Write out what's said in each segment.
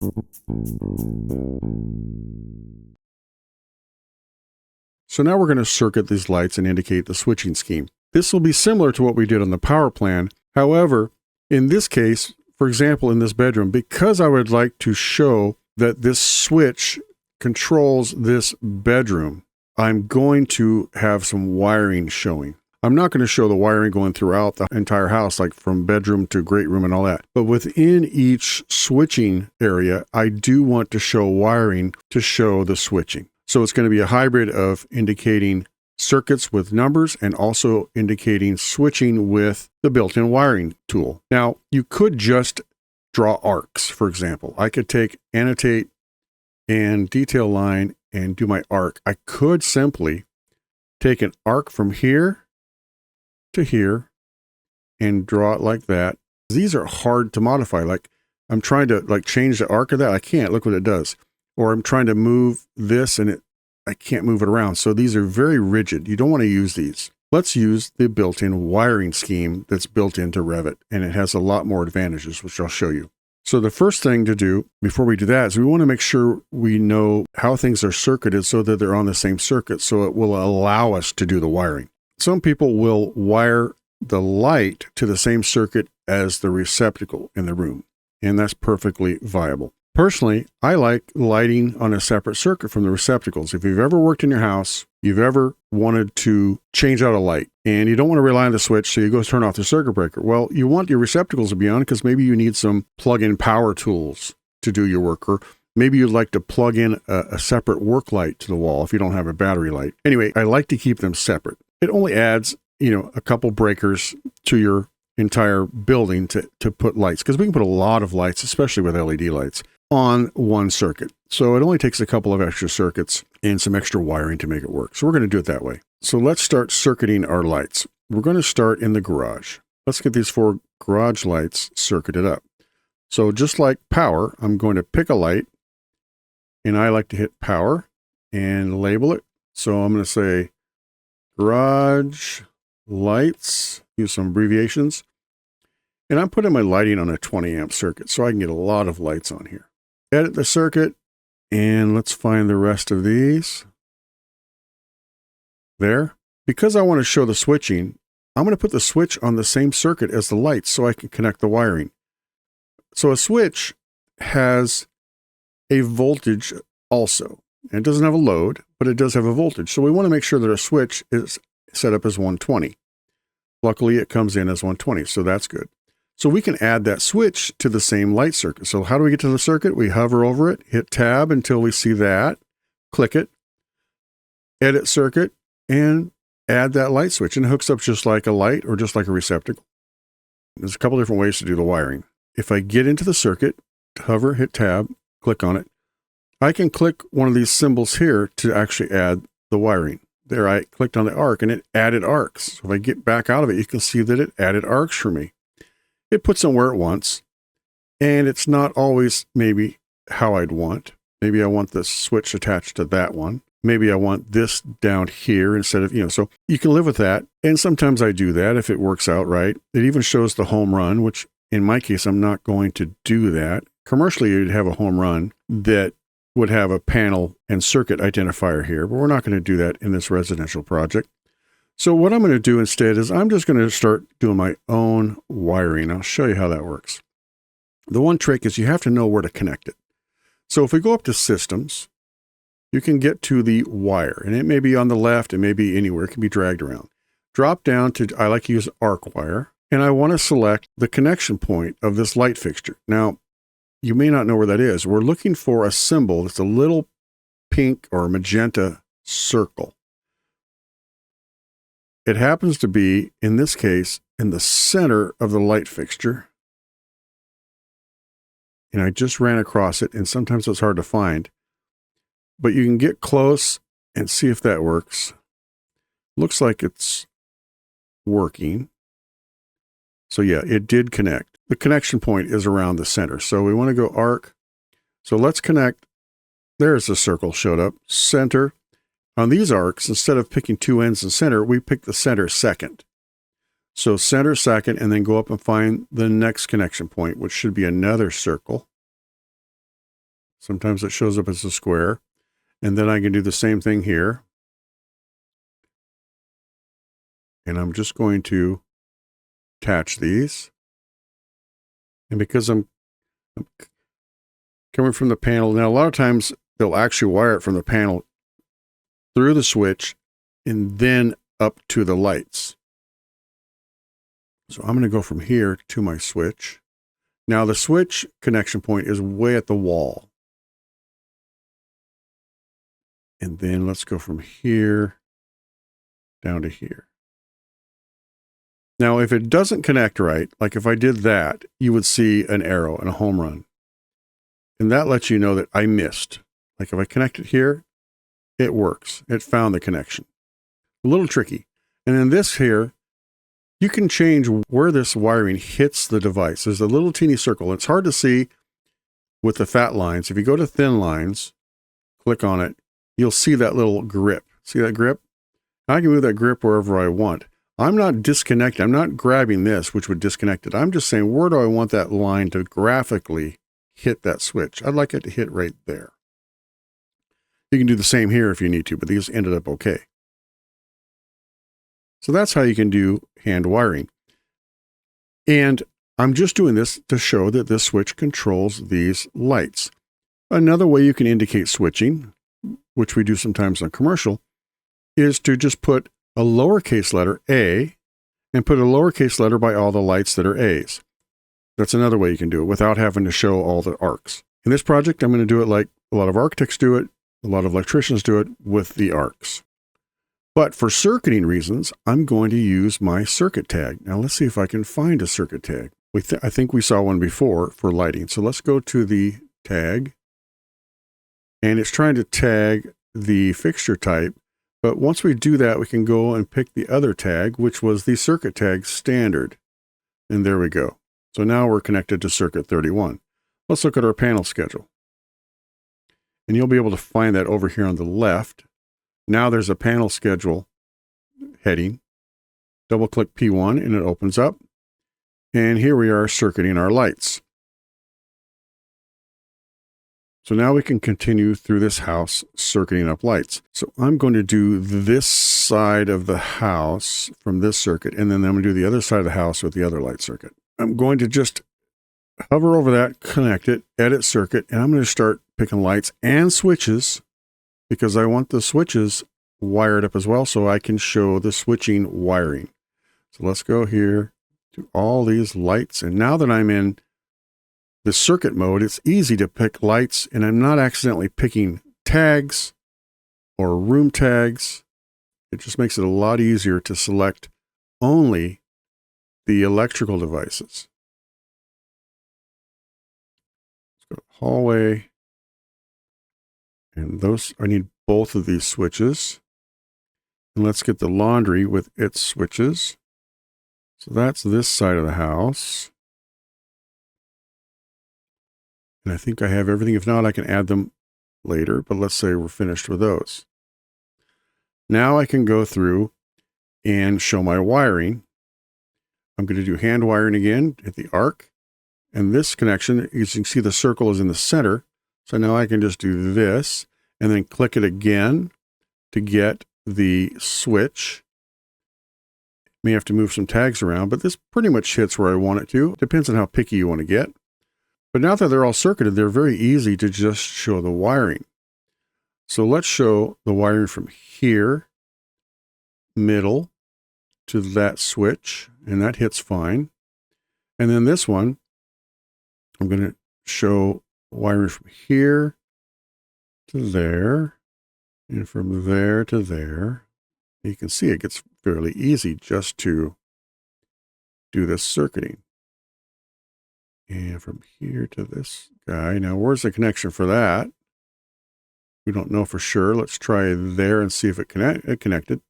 So now we're going to circuit these lights and indicate the switching scheme. This will be similar to what we did on the power plan. However, in this case, for example, in this bedroom, because I would like to show that this switch controls this bedroom, I'm going to have some wiring showing. I'm not going to show the wiring going throughout the entire house, like from bedroom to great room and all that. But within each switching area, I do want to show wiring to show the switching. So it's going to be a hybrid of indicating circuits with numbers and also indicating switching with the built-in wiring tool. Now, you could just draw arcs, for example. I could take annotate and detail line and do my arc. I could simply take an arc from here to here and draw it like that. These are hard to modify. Like I'm trying to change the arc of that. I can't. Look what it does. Or I'm trying to move this and I can't move it around. So these are very rigid. You don't want to use these. Let's use the built-in wiring scheme that's built into Revit, and it has a lot more advantages, which I'll show you. So the first thing to do before we do that is we want to make sure we know how things are circuited so that they're on the same circuit, so it will allow us to do the wiring. Some people will wire the light to the same circuit as the receptacle in the room, and that's perfectly viable. Personally, I like lighting on a separate circuit from the receptacles. If you've ever worked in your house, you've ever wanted to change out a light, and you don't want to rely on the switch, so you go turn off the circuit breaker. Well, you want your receptacles to be on because maybe you need some plug-in power tools to do your work, or maybe you'd like to plug in a separate work light to the wall if you don't have a battery light. Anyway, I like to keep them separate. It only adds, a couple breakers to your entire building to put lights, because we can put a lot of lights, especially with LED lights, on one circuit. So it only takes a couple of extra circuits and some extra wiring to make it work. So we're going to do it that way. So let's start circuiting our lights. We're going to start in the garage. Let's get these 4 garage lights circuited up. So just like power, I'm going to pick a light, and I like to hit power and label it. So I'm going to say garage lights, use some abbreviations. And I'm putting my lighting on a 20 amp circuit so I can get a lot of lights on here. Edit the circuit, and let's find the rest of these. There. Because I want to show the switching, I'm going to put the switch on the same circuit as the lights so I can connect the wiring. So a switch has a voltage also. And it doesn't have a load, but it does have a voltage. So we want to make sure that our switch is set up as 120. Luckily, it comes in as 120, so that's good. So we can add that switch to the same light circuit. So how do we get to the circuit? We hover over it, hit tab until we see that, click it, edit circuit, and add that light switch. And it hooks up just like a light or just like a receptacle. There's a couple different ways to do the wiring. If I get into the circuit, hover, hit tab, click on it, I can click one of these symbols here to actually add the wiring. There, I clicked on the arc and it added arcs. So if I get back out of it, you can see that it added arcs for me. It puts them where it wants, and it's not always maybe how I'd want. Maybe I want the switch attached to that one. Maybe I want this down here instead of, so you can live with that. And sometimes I do that if it works out right. It even shows the home run, which in my case, I'm not going to do that. Commercially, you'd have a home run that would have a panel and circuit identifier here, but we're not going to do that in this residential project. So what I'm going to do instead is I'm just going to start doing my own wiring. I'll show you how that works. The one trick is you have to know where to connect it. So if we go up to systems, you can get to the wire, and it may be on the left, it may be anywhere, it can be dragged around. Drop down to, I like to use arc wire, and I want to select the connection point of this light fixture. Now, you may not know where that is. We're looking for a symbol that's a little pink or magenta circle. It happens to be, in this case, in the center of the light fixture. And I just ran across it, and sometimes it's hard to find. But you can get close and see if that works. Looks like it's working. So yeah, it did connect. The connection point is around the center. So we want to go arc. So let's connect. There's the circle showed up. Center. On these arcs, instead of picking 2 ends and center, we pick the center second. So center second, and then go up and find the next connection point, which should be another circle. Sometimes it shows up as a square. And then I can do the same thing here. And I'm just going to attach these. And because I'm coming from the panel, now a lot of times they'll actually wire it from the panel through the switch and then up to the lights. So I'm going to go from here to my switch. Now the switch connection point is way at the wall. And then let's go from here down to here. Now, if it doesn't connect right, like if I did that, you would see an arrow and a home run. And that lets you know that I missed. Like if I connect it here, it works. It found the connection. A little tricky. And in this here, you can change where this wiring hits the device. There's a little teeny circle. It's hard to see with the fat lines. If you go to thin lines, click on it, you'll see that little grip. See that grip? I can move that grip wherever I want. I'm not disconnecting. I'm not grabbing this, which would disconnect it. I'm just saying, where do I want that line to graphically hit that switch? I'd like it to hit right there. You can do the same here if you need to, but these ended up okay. So that's how you can do hand wiring. And I'm just doing this to show that this switch controls these lights. Another way you can indicate switching, which we do sometimes on commercial, is to just put a lowercase letter A and put a lowercase letter by all the lights that are A's. That's another way you can do it without having to show all the arcs. In this project, I'm going to do it like a lot of architects do it, a lot of electricians do it with the arcs. But for circuiting reasons, I'm going to use my circuit tag. Now let's see if I can find a circuit tag. I think we saw one before for lighting. So let's go to the tag. And it's trying to tag the fixture type. But once we do that, we can go and pick the other tag, which was the circuit tag standard. And there we go. So now we're connected to circuit 31. Let's look at our panel schedule. And you'll be able to find that over here on the left. Now there's a panel schedule heading. Double click P1 and it opens up. And here we are circuiting our lights. So now we can continue through this house circuiting up lights. So I'm going to do this side of the house from this circuit, and then I'm going to do the other side of the house with the other light circuit. I'm going to just hover over that, connect it, edit circuit, and I'm going to start picking lights and switches because I want the switches wired up as well so I can show the switching wiring. So let's go here to all these lights. And now that I'm in the circuit mode, it's easy to pick lights and I'm not accidentally picking tags or room tags. It just makes it a lot easier to select only the electrical devices. Let's go to hallway. And those, I need both of these switches. And let's get the laundry with its switches. So that's this side of the house. And I think I have everything. If not, I can add them later. But let's say we're finished with those. Now I can go through and show my wiring. I'm going to do hand wiring again at the arc. And this connection, as you can see, the circle is in the center. So now I can just do this and then click it again to get the switch. May have to move some tags around, but this pretty much hits where I want it to. Depends on how picky you want to get. But now that they're all circuited, they're very easy to just show the wiring. So let's show the wiring from here, middle, to that switch, and that hits fine. And then this one, I'm going to show wiring from here to there, and from there to there. You can see it gets fairly easy just to do this circuiting. And from here to this guy. Now, where's the connection for that? We don't know for sure. Let's try there and see if it connected.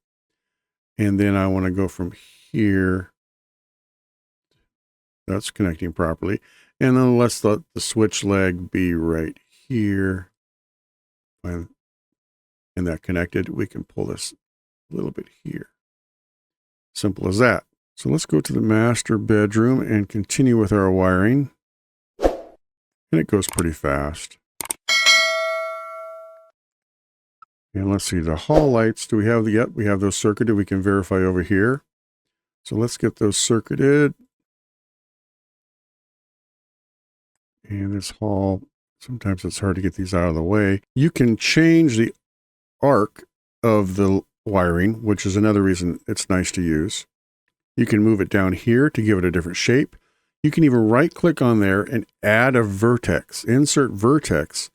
And then I want to go from here. That's connecting properly. And then let's let the switch leg be right here. And that connected. We can pull this a little bit here. Simple as that. So let's go to the master bedroom and continue with our wiring. And it goes pretty fast. And let's see, the hall lights, do we have the, yep, we have those circuited. We can verify over here. So let's get those circuited. And this hall, sometimes it's hard to get these out of the way. You can change the arc of the wiring, which is another reason it's nice to use. You can move it down here to give it a different shape. You can even right click on there and add a vertex, insert vertex,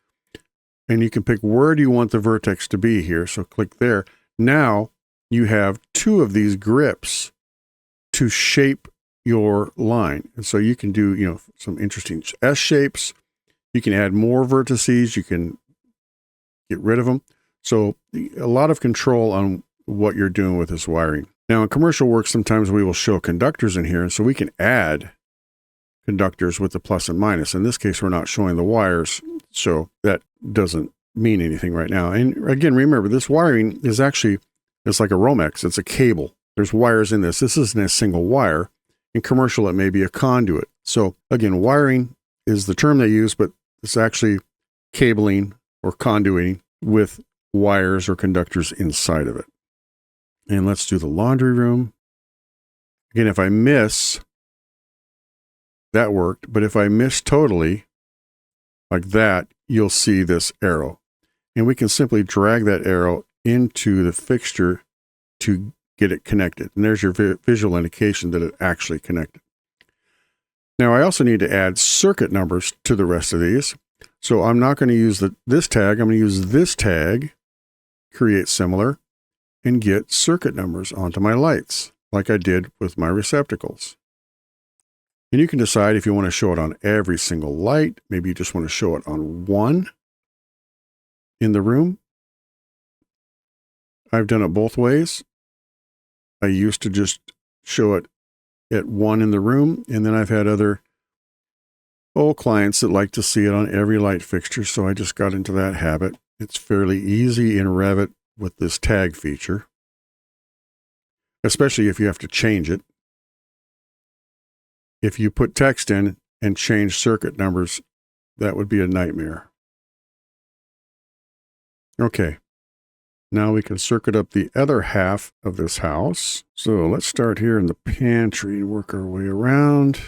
and you can pick where do you want the vertex to be here. So click there. Now you have two of these grips to shape your line. And so you can do, you know, some interesting S shapes. You can add more vertices. You can get rid of them. So a lot of control on what you're doing with this wiring. Now in commercial work, sometimes we will show conductors in here. And so we can add conductors with the plus and minus. In this case, we're not showing the wires. So that doesn't mean anything right now. And again, remember this wiring is actually, it's like a Romex. It's a cable. There's wires in this. This isn't a single wire. In commercial, it may be a conduit. So again, wiring is the term they use, but it's actually cabling or conduiting with wires or conductors inside of it. And let's do the laundry room. Again, if I miss, that worked. But if I miss totally, like that, you'll see this arrow. And we can simply drag that arrow into the fixture to get it connected. And there's your visual indication that it actually connected. Now I also need to add circuit numbers to the rest of these. So I'm not going to use this tag. I'm going to use this tag, create similar, and get circuit numbers onto my lights, like I did with my receptacles. And you can decide if you want to show it on every single light. Maybe you just want to show it on one in the room. I've done it both ways. I used to just show it at one in the room, and then I've had other clients that like to see it on every light fixture, so I just got into that habit. It's fairly easy in Revit with this tag feature, especially if you have to change it. If you put text in and change circuit numbers, that would be a nightmare. Okay. Now we can circuit up the other half of this house. So let's start here in the pantry and work our way around.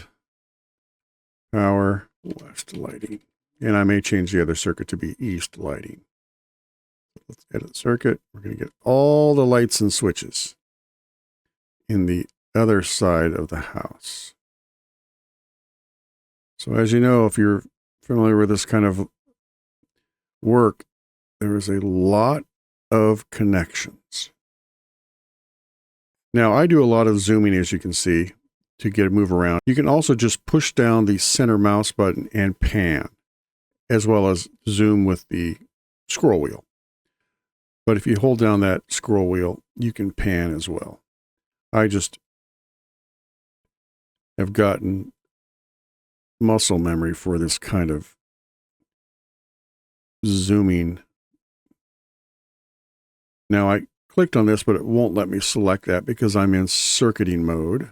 Power, west lighting. And I may change the other circuit to be east lighting. Let's edit circuit. We're going to get all the lights and switches in the other side of the house. So as you know, if you're familiar with this kind of work, there is a lot of connections. Now I do a lot of zooming, as you can see, to get a move around. You can also just push down the center mouse button and pan, as well as zoom with the scroll wheel. But if you hold down that scroll wheel, you can pan as well. I just have gotten muscle memory for this kind of zooming. Now I clicked on this, but it won't let me select that because I'm in circuiting mode,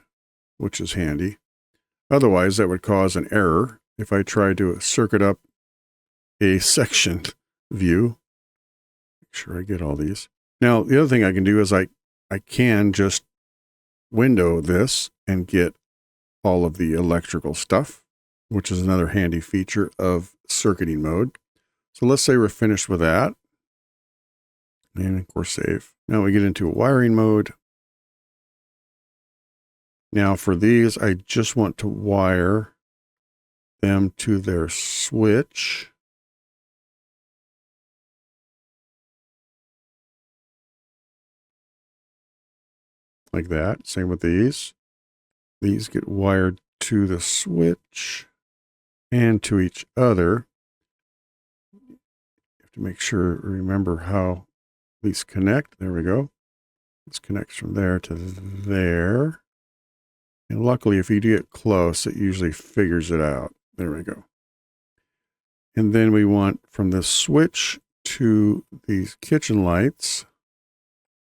which is handy. Otherwise, that would cause an error if I tried to circuit up a section view. Make sure I get all these. Now, the other thing I can do is I can just window this and get all of the electrical stuff, which is another handy feature of circuiting mode. So let's say we're finished with that. And of course, save. Now we get into wiring mode. Now for these, I just want to wire them to their switch. Like that. Same with these. These get wired to the switch and to each other. You have to make sure, remember how these connect. There we go. This connects from there to there. And luckily, if you get close, it usually figures it out. There we go. And then we want from the switch to these kitchen lights.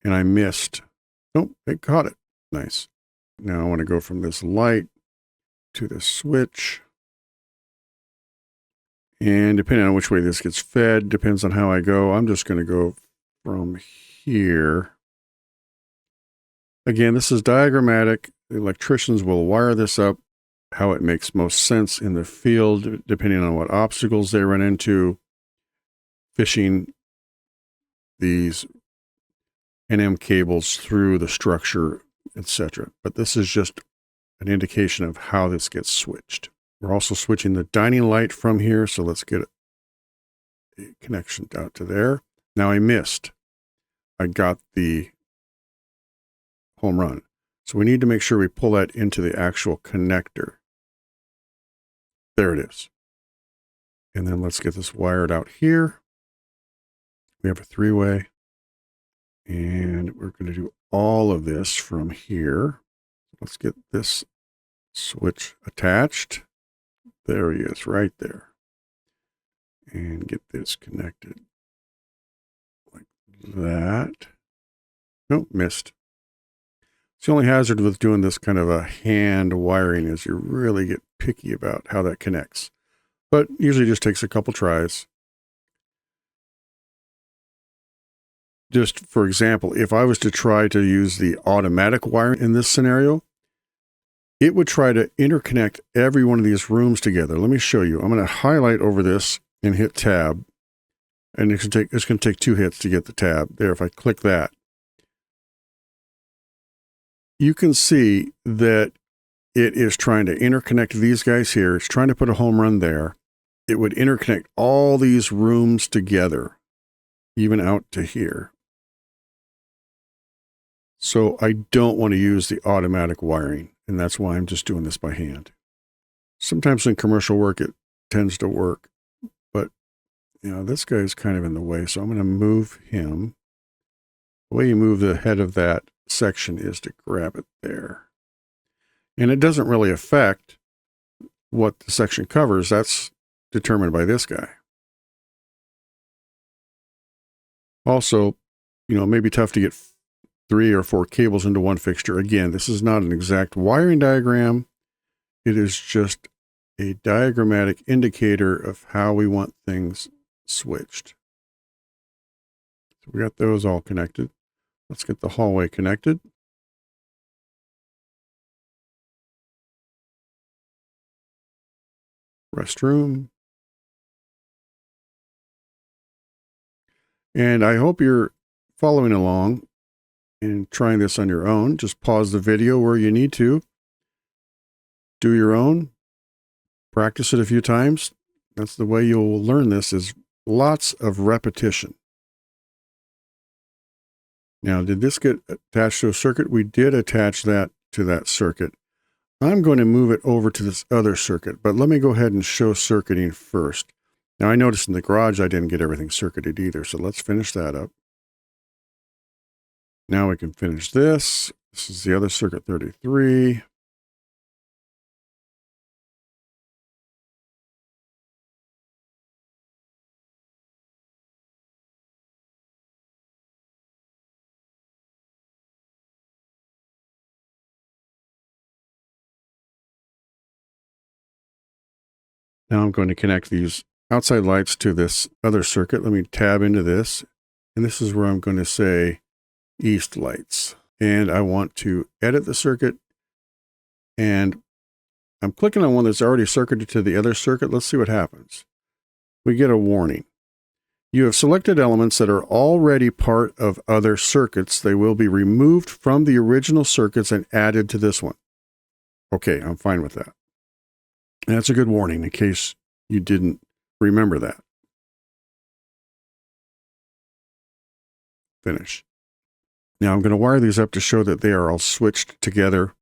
And I missed. Oh, it caught it. Nice. Now I want to go from this light to the switch. And depending on which way this gets fed, depends on how I go. I'm just going to go from here. Again, this is diagrammatic. The electricians will wire this up how it makes most sense in the field, depending on what obstacles they run into, fishing these NM cables through the structure, etc. But this is just an indication of how this gets switched. We're also switching the dining light from here, so let's get a connection out to there. Now I missed. I got the home run. So we need to make sure we pull that into the actual connector. There it is. And then let's get this wired out here. We have a three-way. And we're going to do all of this from here. Let's get this switch attached. There he is, right there. And get this connected like that. Nope, missed. It's the only hazard with doing this kind of a hand wiring is you really get picky about how that connects. But usually just takes a couple tries. Just for example, if I was to try to use the automatic wiring in this scenario, it would try to interconnect every one of these rooms together. Let me show you. I'm going to highlight over this and hit tab. And it's going to take 2 hits to get the tab. There, if I click that, you can see that it is trying to interconnect these guys here. It's trying to put a home run there. It would interconnect all these rooms together, even out to here. So I don't want to use the automatic wiring, and that's why I'm just doing this by hand. Sometimes in commercial work, it tends to work, but you know, this guy is kind of in the way, so I'm going to move him. The way you move the head of that section is to grab it there. And it doesn't really affect what the section covers. That's determined by this guy. Also, you know, it may be tough to get 3 or 4 cables into one fixture. Again, this is not an exact wiring diagram. It is just a diagrammatic indicator of how we want things switched. So we got those all connected. Let's get the hallway connected. Restroom. And I hope you're following along and trying this on your own. Just pause the video where you need to. Do your own. Practice it a few times. That's the way you'll learn this, is lots of repetition. Now, did this get attached to a circuit? We did attach that to that circuit. I'm going to move it over to this other circuit, but let me go ahead and show circuiting first. Now, I noticed in the garage I didn't get everything circuited either, so let's finish that up. Now we can finish this. This is the other circuit 33. Now I'm going to connect these outside lights to this other circuit. Let me tab into this. And this is where I'm going to say east lights. And I want to edit the circuit. And I'm clicking on one that's already circuited to the other circuit. Let's see what happens. We get a warning. You have selected elements that are already part of other circuits. They will be removed from the original circuits and added to this one. Okay, I'm fine with that. And that's a good warning in case you didn't remember that. Finish. Now I'm going to wire these up to show that they are all switched together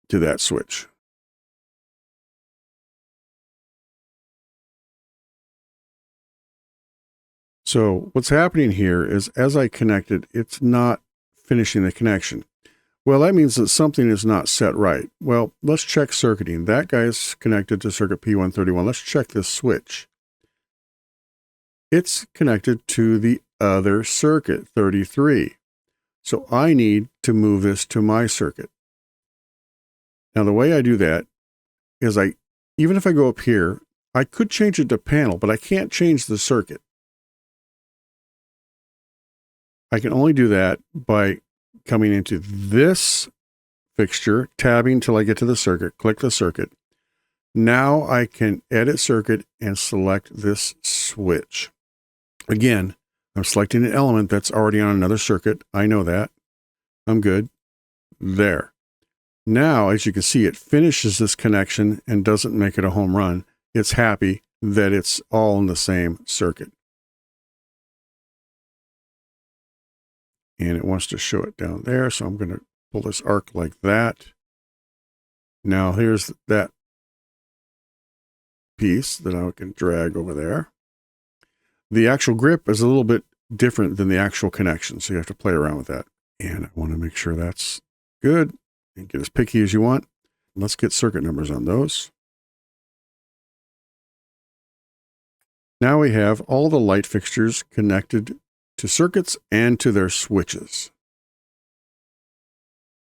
to that switch. So what's happening here is as I connect it, it's not finishing the connection. Well, that means that something is not set right. Well, let's check circuiting. That guy is connected to circuit P131. Let's check this switch. It's connected to the other circuit, 33. So I need to move this to my circuit. Now, the way I do that is even if I go up here, I could change it to panel, but I can't change the circuit. I can only do that by coming into this fixture, tabbing till I get to the circuit, click the circuit. Now I can edit circuit and select this switch. Again, I'm selecting an element that's already on another circuit. I know that. I'm good. There. Now, as you can see, it finishes this connection and doesn't make it a home run. It's happy that it's all in the same circuit. And it wants to show it down there, so I'm going to pull this arc like that. Now here's that piece that I can drag over there. The actual grip is a little bit different than the actual connection, so you have to play around with that. And I want to make sure that's good and get as picky as you want. Let's get circuit numbers on those. Now we have all the light fixtures connected to circuits and to their switches.